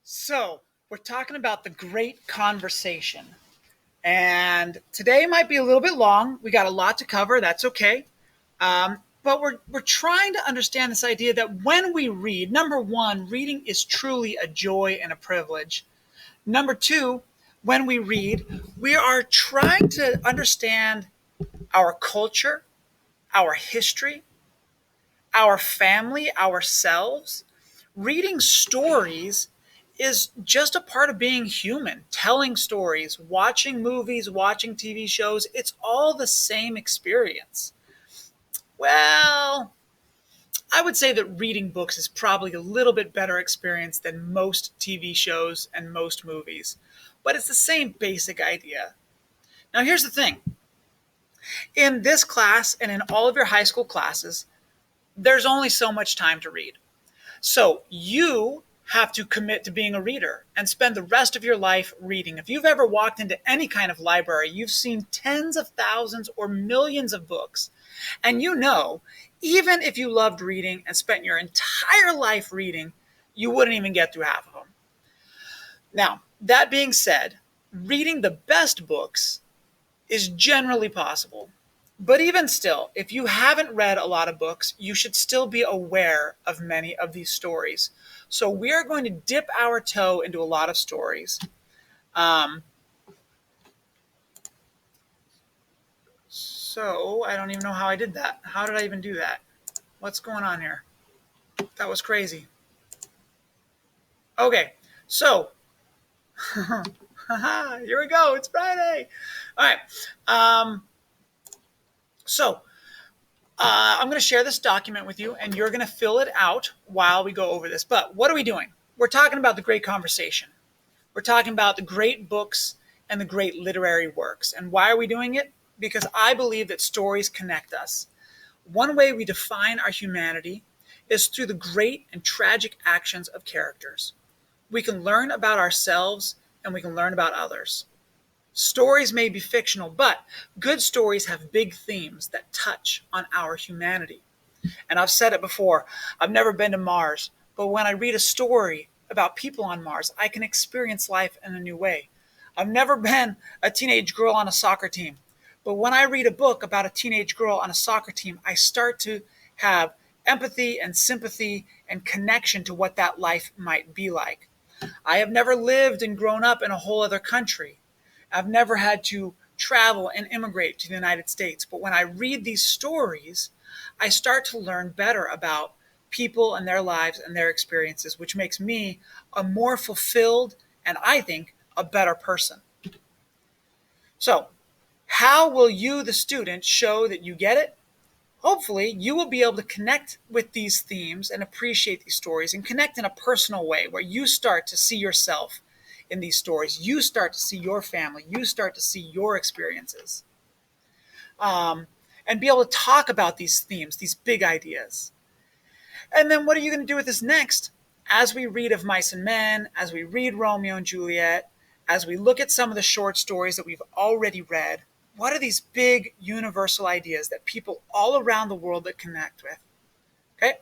So, we're talking about the great conversation. And today might be a little bit long. We got a lot to cover. That's okay. But we're trying to understand this idea that when we read, number one, reading is truly a joy and a privilege. Number two, when we read, we are trying to understand our culture, our history, our family, ourselves. Reading stories is just a part of being human. Telling stories, watching movies, watching TV shows, it's all the same experience. Well, I would say that reading books is probably a little bit better experience than most TV shows and most movies, but it's the same basic idea. Now, here's the thing. In this class and in all of your high school classes, there's only so much time to read. So you have to commit to being a reader and spend the rest of your life reading. If you've ever walked into any kind of library, you've seen tens of thousands or millions of books. And you know, even if you loved reading and spent your entire life reading, you wouldn't even get through half of them. Now, that being said, reading the best books is generally possible. But even still, if you haven't read a lot of books, you should still be aware of many of these stories. So we are going to dip our toe into a lot of stories. So I don't even know how I did that. How did I even do that? What's going on here? That was crazy. Okay, so here we go. It's Friday. All right. So I'm going to share this document with you, and you're going to fill it out while we go over this. But what are we doing? We're talking about the great conversation. We're talking about the great books and the great literary works. And why are we doing it? Because I believe that stories connect us. One way we define our humanity is through the great and tragic actions of characters. We can learn about ourselves and we can learn about others. Stories may be fictional, but good stories have big themes that touch on our humanity. And I've said it before, I've never been to Mars, but when I read a story about people on Mars, I can experience life in a new way. I've never been a teenage girl on a soccer team, but when I read a book about a teenage girl on a soccer team, I start to have empathy and sympathy and connection to what that life might be like. I have never lived and grown up in a whole other country. I've never had to travel and immigrate to the United States. But when I read these stories, I start to learn better about people and their lives and their experiences, which makes me a more fulfilled and I think a better person. So, how will you, the student, show that you get it? Hopefully, you will be able to connect with these themes and appreciate these stories and connect in a personal way where you start to see yourself in these stories. You start to see your family. You start to see your experiences. And be able to talk about these themes, these big ideas. And then what are you going to do with this next? As we read Of Mice and Men, as we read Romeo and Juliet, as we look at some of the short stories that we've already read, what are these big universal ideas that people all around the world that connect with? Okay?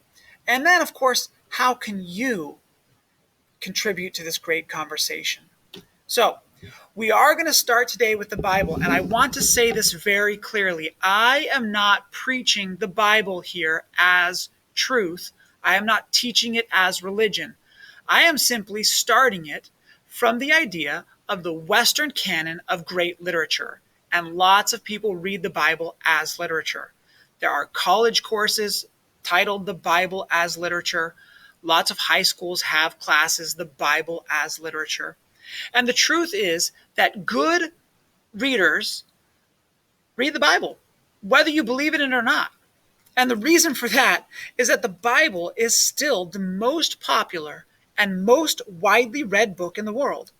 And then, of course, how can you contribute to this great conversation? So, we are going to start today with the Bible, and I want to say this very clearly. I am not preaching the Bible here as truth. I am not teaching it as religion. I am simply starting it from the idea of the Western canon of great literature. And lots of people read the Bible as literature. There are college courses titled The Bible as Literature. Lots of high schools have classes, The Bible as Literature. And the truth is that good readers read the Bible, whether you believe in it or not. And the reason for that is that the Bible is still the most popular and most widely read book in the world.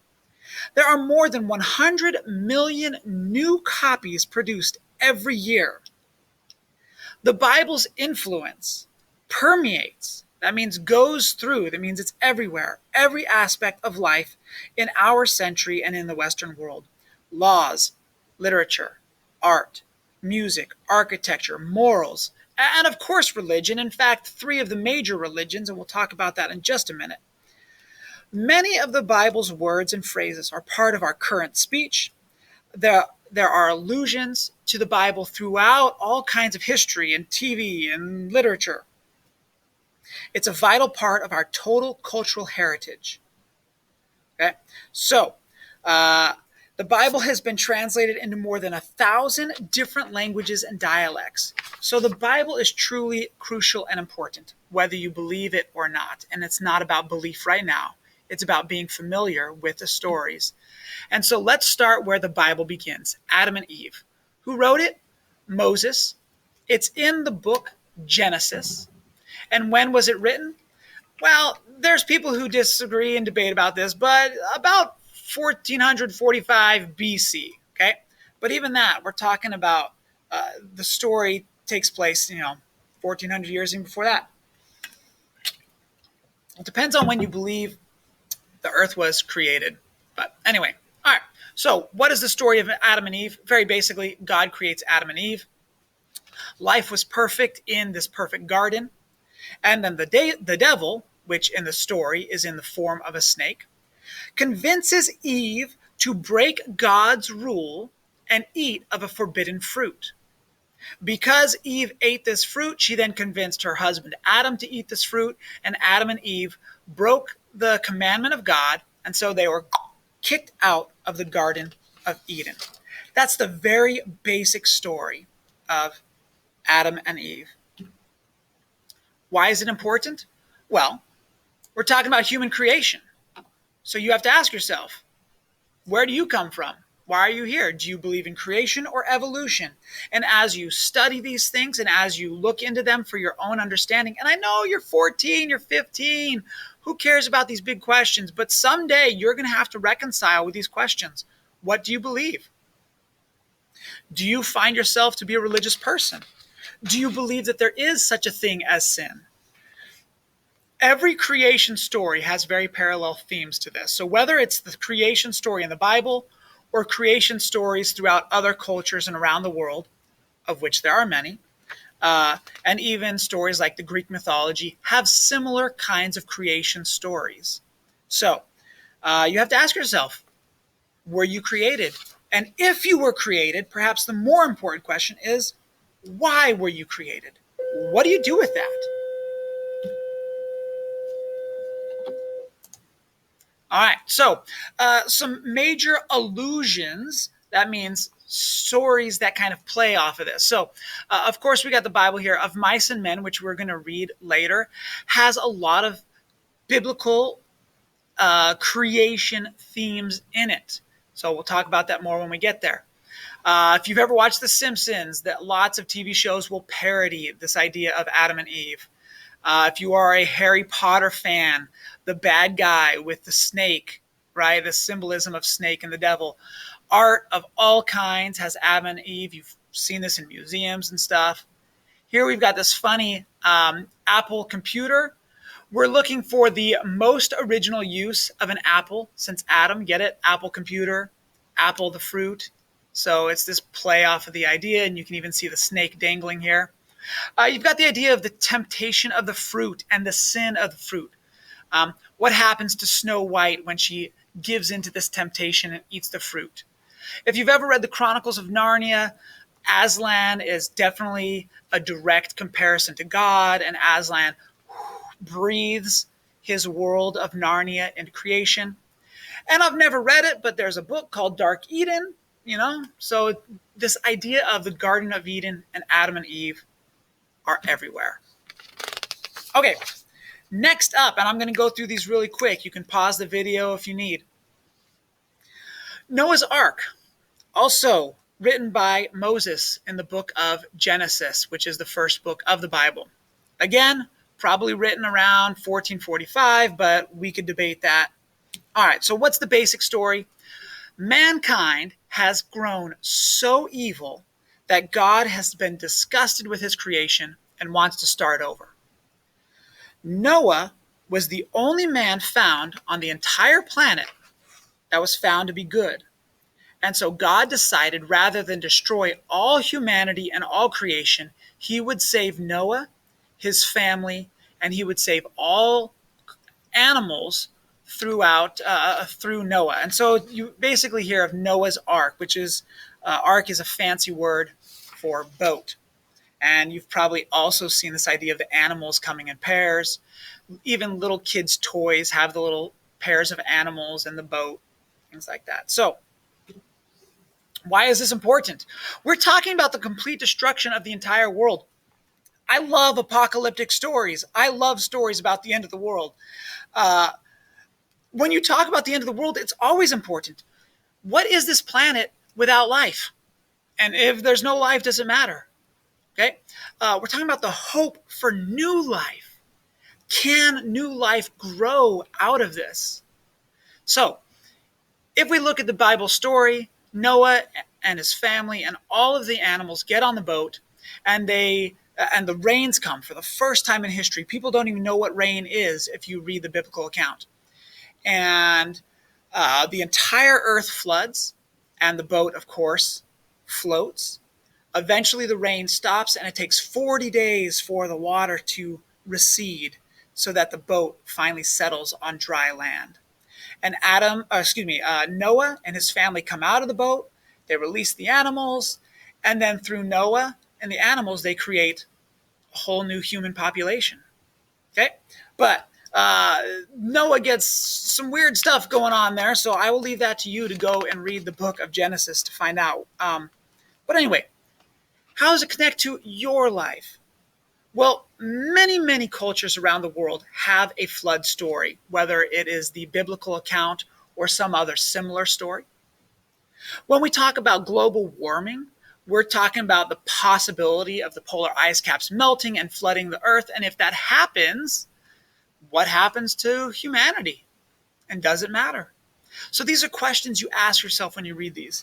There are more than 100 million new copies produced every year. The Bible's influence permeates, that means goes through, that means it's everywhere, every aspect of life in our century and in the Western world. Laws, literature, art, music, architecture, morals, and of course religion. In fact, three of the major religions, and we'll talk about that in just a minute. Many of the Bible's words and phrases are part of our current speech. There are allusions to the Bible throughout all kinds of history and TV and literature. It's a vital part of our total cultural heritage. Okay, so uh, the Bible has been translated into more than 1,000 different languages and dialects. So the Bible is truly crucial and important, whether you believe it or not. And it's not about belief right now. It's about being familiar with the stories. And so let's start where the Bible begins, Adam and Eve. Who wrote it? Moses. It's in the book Genesis. And when was it written? Well, there's people who disagree and debate about this, but about 1445 BC, okay? But even that, we're talking about the story takes place, 1400 years even before that. It depends on when you believe the earth was created. But anyway, all right. So, what is the story of Adam and Eve? Very basically, God creates Adam and Eve. Life was perfect in this perfect garden. And then the devil, which in the story is in the form of a snake, convinces Eve to break God's rule and eat of a forbidden fruit. Because Eve ate this fruit, she then convinced her husband Adam to eat this fruit, and Adam and Eve broke the commandment of God, and so they were kicked out of the Garden of Eden. That's the very basic story of Adam and Eve. Why is it important? Well, we're talking about human creation. So you have to ask yourself, where do you come from? Why are you here? Do you believe in creation or evolution? And as you study these things and as you look into them for your own understanding, and I know you're 14, you're 15, who cares about these big questions? But someday you're going to have to reconcile with these questions. What do you believe? Do you find yourself to be a religious person? Do you believe that there is such a thing as sin? Every creation story has very parallel themes to this. So whether it's the creation story in the Bible or creation stories throughout other cultures and around the world, of which there are many, and even stories like the Greek mythology have similar kinds of creation stories. So you have to ask yourself, were you created? And if you were created, perhaps the more important question is, why were you created? What do you do with that? All right, so some major allusions, that means stories that kind of play off of this. So, of course, we got the Bible here of Mice and Men, which we're going to read later, has a lot of biblical creation themes in it. So we'll talk about that more when we get there. If you've ever watched The Simpsons, that lots of TV shows will parody this idea of Adam and Eve. If you are a Harry Potter fan, the bad guy with the snake, right? The symbolism of snake and the devil. Art of all kinds has Adam and Eve. You've seen this in museums and stuff. Here we've got this funny Apple computer. We're looking for the most original use of an apple since Adam, get it? Apple computer, apple the fruit. So it's this play off of the idea, and you can even see the snake dangling here. You've got the idea of the temptation of the fruit and the sin of the fruit. What happens to Snow White when she gives into this temptation and eats the fruit? If you've ever read the Chronicles of Narnia, Aslan is definitely a direct comparison to God, and Aslan breathes his world of Narnia into creation. And I've never read it, but there's a book called Dark Eden, so this idea of the Garden of Eden and Adam and Eve are everywhere. Okay, next up, and I'm going to go through these really quick. You can pause the video if you need. Noah's Ark, also written by Moses in the book of Genesis, which is the first book of the Bible. Again, probably written around 1445, but we could debate that. All right, so what's the basic story? Mankind has grown so evil that God has been disgusted with his creation and wants to start over. Noah was the only man found on the entire planet that was found to be good. And so God decided, rather than destroy all humanity and all creation, he would save Noah, his family, and he would save all animals through Noah. And so you basically hear of Noah's Ark, which is ark is a fancy word for boat. And you've probably also seen this idea of the animals coming in pairs. Even little kids' toys have the little pairs of animals in the boat, things like that. So, why is this important? We're talking about the complete destruction of the entire world. I love apocalyptic stories. I love stories about the end of the world. Uh, when you talk about the end of the world, it's always important. What is this planet without life? And if there's no life, does it matter? Okay? We're talking about the hope for new life. Can new life grow out of this? So, if we look at the Bible story, Noah and his family and all of the animals get on the boat, and the rains come for the first time in history. People don't even know what rain is if you read the biblical account. And the entire earth floods, and the boat, of course, floats. Eventually, the rain stops, and it takes 40 days for the water to recede so that the boat finally settles on dry land. And Noah and his family come out of the boat. They release the animals, and then through Noah and the animals, they create a whole new human population. Okay, but Noah gets some weird stuff going on there, so I will leave that to you to go and read the book of Genesis to find out. But anyway, how does it connect to your life? Well, many, many cultures around the world have a flood story, whether it is the biblical account or some other similar story. When we talk about global warming, we're talking about the possibility of the polar ice caps melting and flooding the earth. And if that happens, what happens to humanity? And does it matter? So these are questions you ask yourself when you read these.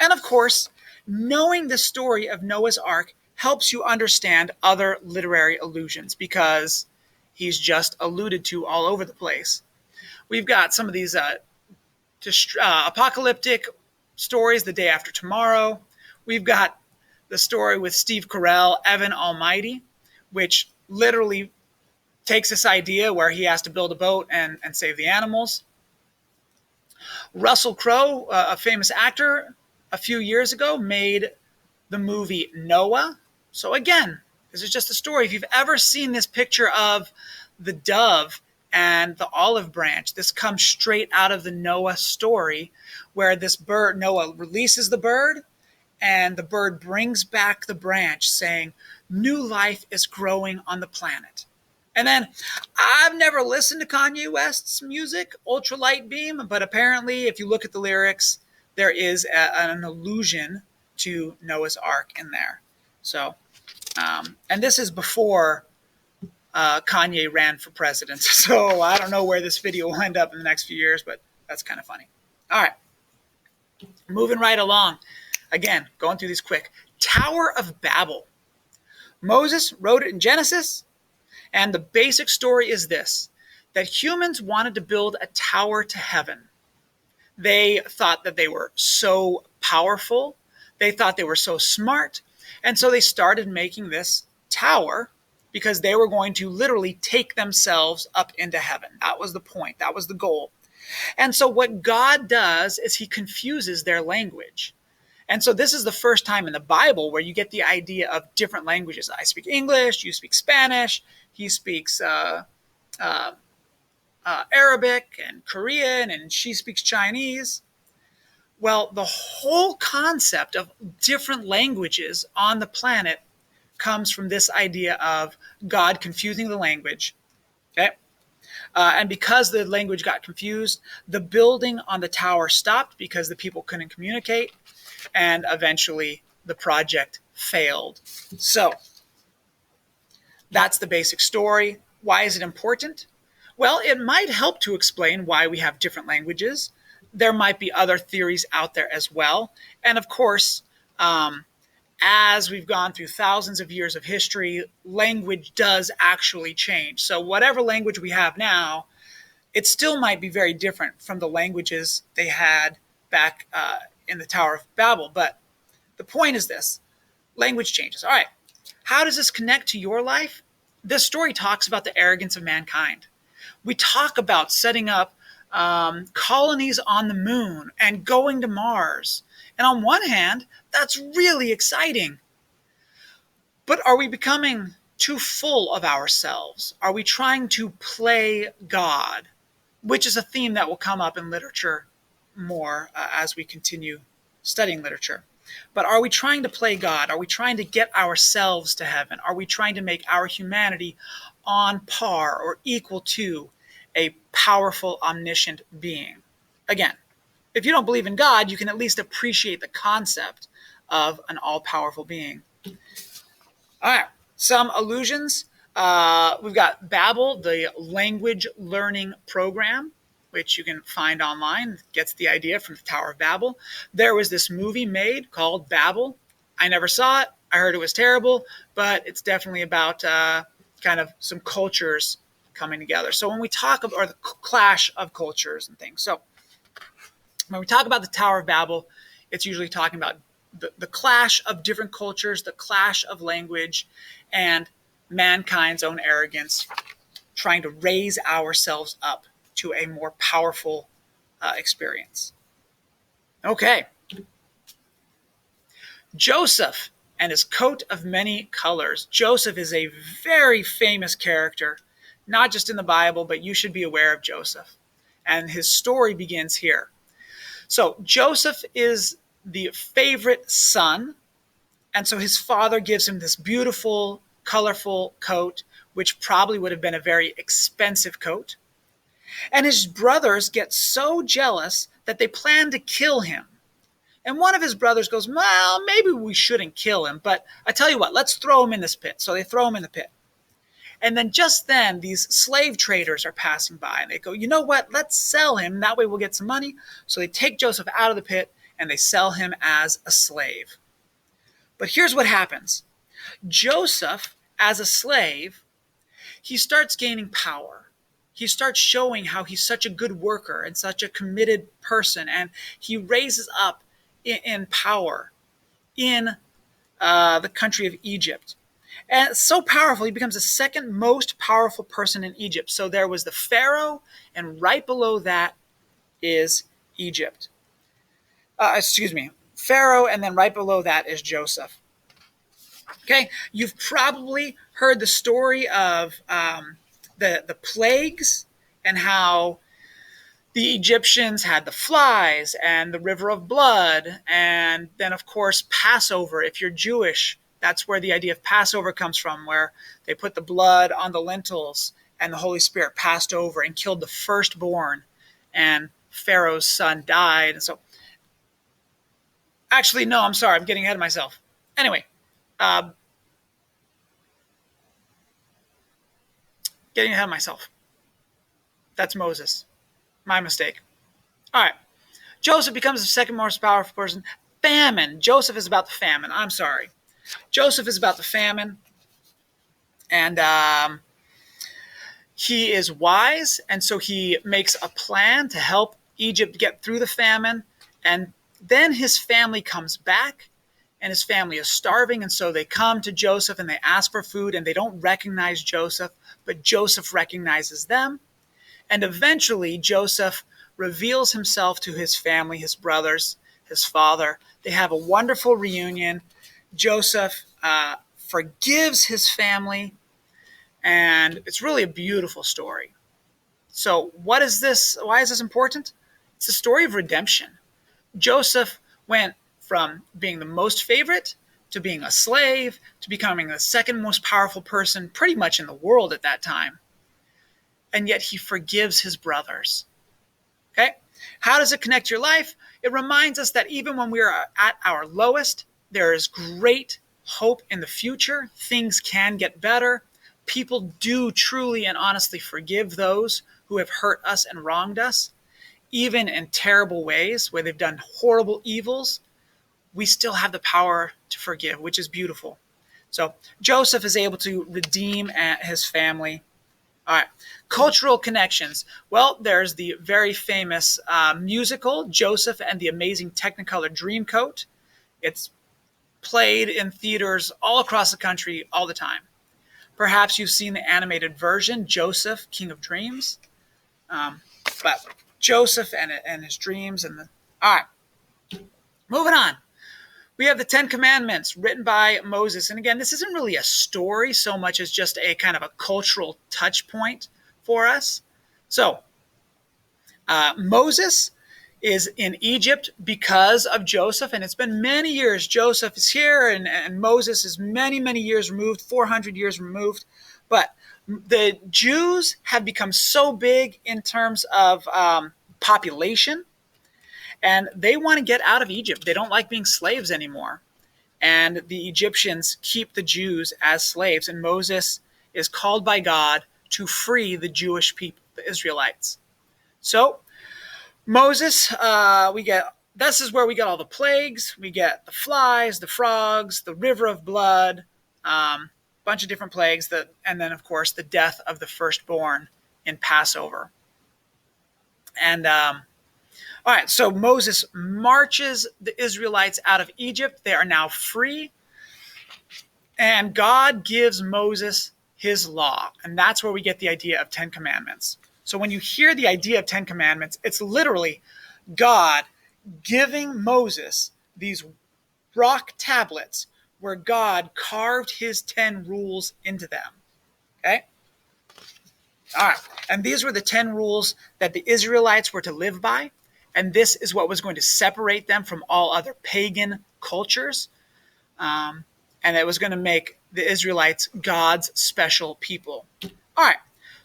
And of course, knowing the story of Noah's Ark helps you understand other literary allusions because he's just alluded to all over the place. We've got some of these apocalyptic stories, The Day After Tomorrow. We've got the story with Steve Carell, Evan Almighty, which literally takes this idea where he has to build a boat and save the animals. Russell Crowe, a famous actor, a few years ago made the movie Noah. So again, this is just a story. If you've ever seen this picture of the dove and the olive branch, this comes straight out of the Noah story, where this bird, Noah releases the bird, and the bird brings back the branch saying, new life is growing on the planet. And then I've never listened to Kanye West's music, Ultralight Beam, but apparently if you look at the lyrics, there is an allusion to Noah's Ark in there. So, and this is before Kanye ran for president. So I don't know where this video will end up in the next few years, but that's kind of funny. All right, moving right along. Again, going through these quick. Tower of Babel. Moses wrote it in Genesis, and the basic story is this, that humans wanted to build a tower to heaven. They thought that they were so powerful. They thought they were so smart. And so they started making this tower because they were going to literally take themselves up into heaven. That was the point. That was the goal. And so what God does is he confuses their language. And so this is the first time in the Bible where you get the idea of different languages. I speak English, you speak Spanish, he speaks Arabic and Korean, and she speaks Chinese. Well, the whole concept of different languages on the planet comes from this idea of God confusing the language. Okay? And because the language got confused, the building on the tower stopped because the people couldn't communicate, and eventually the project failed. So that's the basic story. Why is it important? Well, it might help to explain why we have different languages. There might be other theories out there as well. And of course, as we've gone through thousands of years of history, language does actually change. So whatever language we have now, it still might be very different from the languages they had back in the Tower of Babel. But the point is this, language changes. All right, how does this connect to your life? This story talks about the arrogance of mankind. We talk about setting up colonies on the moon and going to Mars. And on one hand, that's really exciting. But are we becoming too full of ourselves? Are we trying to play God? Which is a theme that will come up in literature more as we continue studying literature. But are we trying to play God? Are we trying to get ourselves to heaven? Are we trying to make our humanity on par or equal to a powerful, omniscient being? Again, if you don't believe in God, you can at least appreciate the concept of an all powerful being. All right, some allusions. We've got Babbel, the language learning program, which you can find online. Gets the idea from the Tower of Babel. There was this movie made called Babbel. I never saw it. I heard it was terrible, but it's definitely about kind of some cultures coming together. So when we talk about or the clash of cultures and things. So when we talk about the Tower of Babel, it's usually talking about the clash of different cultures, the clash of language, and mankind's own arrogance, trying to raise ourselves up to a more powerful experience. Okay. Joseph and his coat of many colors. Joseph is a very famous character, not just in the Bible, but you should be aware of Joseph. And his story begins here. So Joseph is the favorite son, and so his father gives him this beautiful, colorful coat, which probably would have been a very expensive coat. And his brothers get so jealous that they plan to kill him. And one of his brothers goes, well, maybe we shouldn't kill him, but I tell you what, let's throw him in this pit. So they throw him in the pit. And then just then, these slave traders are passing by, and they go, you know what, let's sell him. That way we'll get some money. So they take Joseph out of the pit, and they sell him as a slave. But here's what happens. Joseph, as a slave, he starts gaining power. He starts showing how he's such a good worker and such a committed person, and he raises up in power in the country of Egypt. And so powerful, he becomes the second most powerful person in Egypt. So there was the Pharaoh, and right below that is Egypt. Pharaoh, and then right below that is Joseph. Okay, you've probably heard the story of the plagues and how the Egyptians had the flies and the river of blood, and then, of course, Passover. If you're Jewish, that's where the idea of Passover comes from, where they put the blood on the lintels and the Holy Spirit passed over and killed the firstborn, and Pharaoh's son died. And so, actually, no, I'm sorry, I'm getting ahead of myself. Anyway, getting ahead of myself. That's Moses. My mistake. All right. Joseph becomes the second most powerful person. Famine. Joseph is about the famine. I'm sorry. Joseph is about the famine. And he is wise. And so he makes a plan to help Egypt get through the famine. And then his family comes back. And his family is starving. And so they come to Joseph and they ask for food. And they don't recognize Joseph. But Joseph recognizes them. And eventually, Joseph reveals himself to his family, his brothers, his father. They have a wonderful reunion. Joseph forgives his family, and it's really a beautiful story. So what is this? Why is this important? It's the story of redemption. Joseph went from being the most favorite to being a slave to becoming the second most powerful person pretty much in the world at that time. And yet he forgives his brothers. Okay? How does it connect your life? It reminds us that even when we are at our lowest, there is great hope in the future. Things can get better. People do truly and honestly forgive those who have hurt us and wronged us. Even in terrible ways where they've done horrible evils, we still have the power to forgive, which is beautiful. So Joseph is able to redeem his family. All right. Cultural connections. Well, there's the very famous musical, Joseph and the Amazing Technicolor Dreamcoat. It's played in theaters all across the country all the time. Perhaps you've seen the animated version, Joseph, King of Dreams. But Joseph and his dreams. All right, moving on. We have the Ten Commandments written by Moses. And again, this isn't really a story so much as just a kind of a cultural touch point for us. So, Moses is in Egypt because of Joseph, and it's been many years. Joseph is here, and Moses is many, many years removed, 400 years removed. But the Jews have become so big in terms of population, and they want to get out of Egypt. They don't like being slaves anymore. And the Egyptians keep the Jews as slaves, and Moses is called by God to free the Jewish people, the Israelites. So Moses, this is where we get all the plagues. We get the flies, the frogs, the river of blood, bunch of different plagues, and then of course the death of the firstborn in Passover. And all right, so Moses marches the Israelites out of Egypt. They are now free. And God gives Moses his law. And that's where we get the idea of 10 Commandments. So when you hear the idea of 10 Commandments, it's literally God giving Moses these rock tablets where God carved his 10 rules into them. Okay? All right. And these were the 10 rules that the Israelites were to live by. And this is what was going to separate them from all other pagan cultures. And it was going to make the Israelites God's special people. All right.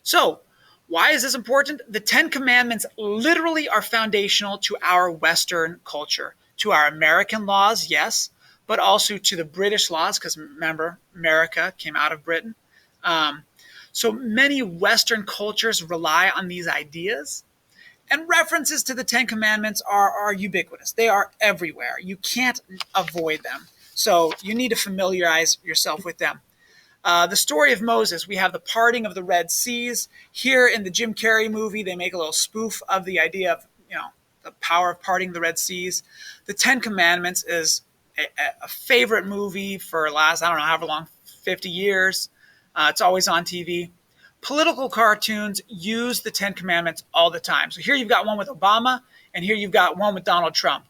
So why is this important? The 10 Commandments literally are foundational to our Western culture, to our American laws, yes, but also to the British laws, because remember, America came out of Britain. So many Western cultures rely on these ideas. And references to the 10 Commandments are ubiquitous. They are everywhere. You can't avoid them. So you need to familiarize yourself with them. The story of Moses, we have the parting of the Red Seas. Here in the Jim Carrey movie, they make a little spoof of the idea of, the power of parting the Red Seas. The 10 Commandments is a favorite movie for the last, I don't know, however long, 50 years. It's always on TV. Political cartoons use the 10 Commandments all the time. So here you've got one with Obama, and here you've got one with Donald Trump.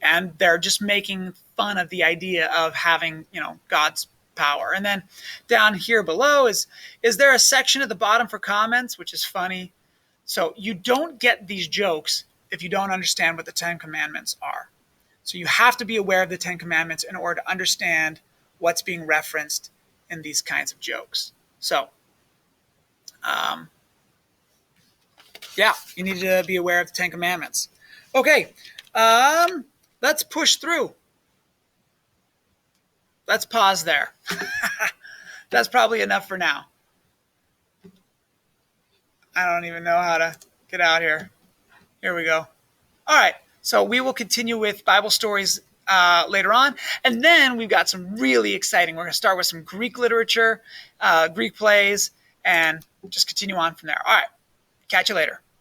And they're just making fun of the idea of having, God's power. And then down here below is there a section at the bottom for comments, which is funny. So you don't get these jokes if you don't understand what the 10 Commandments are. So you have to be aware of the 10 Commandments in order to understand what's being referenced in these kinds of jokes. So, you need to be aware of the 10 Commandments. Okay, let's push through. Let's pause there. That's probably enough for now. I don't even know how to get out here. Here we go. All right, so we will continue with Bible stories later on. And then we've got some really exciting. We're going to start with some Greek literature, Greek plays, and just continue on from there. All right, catch you later.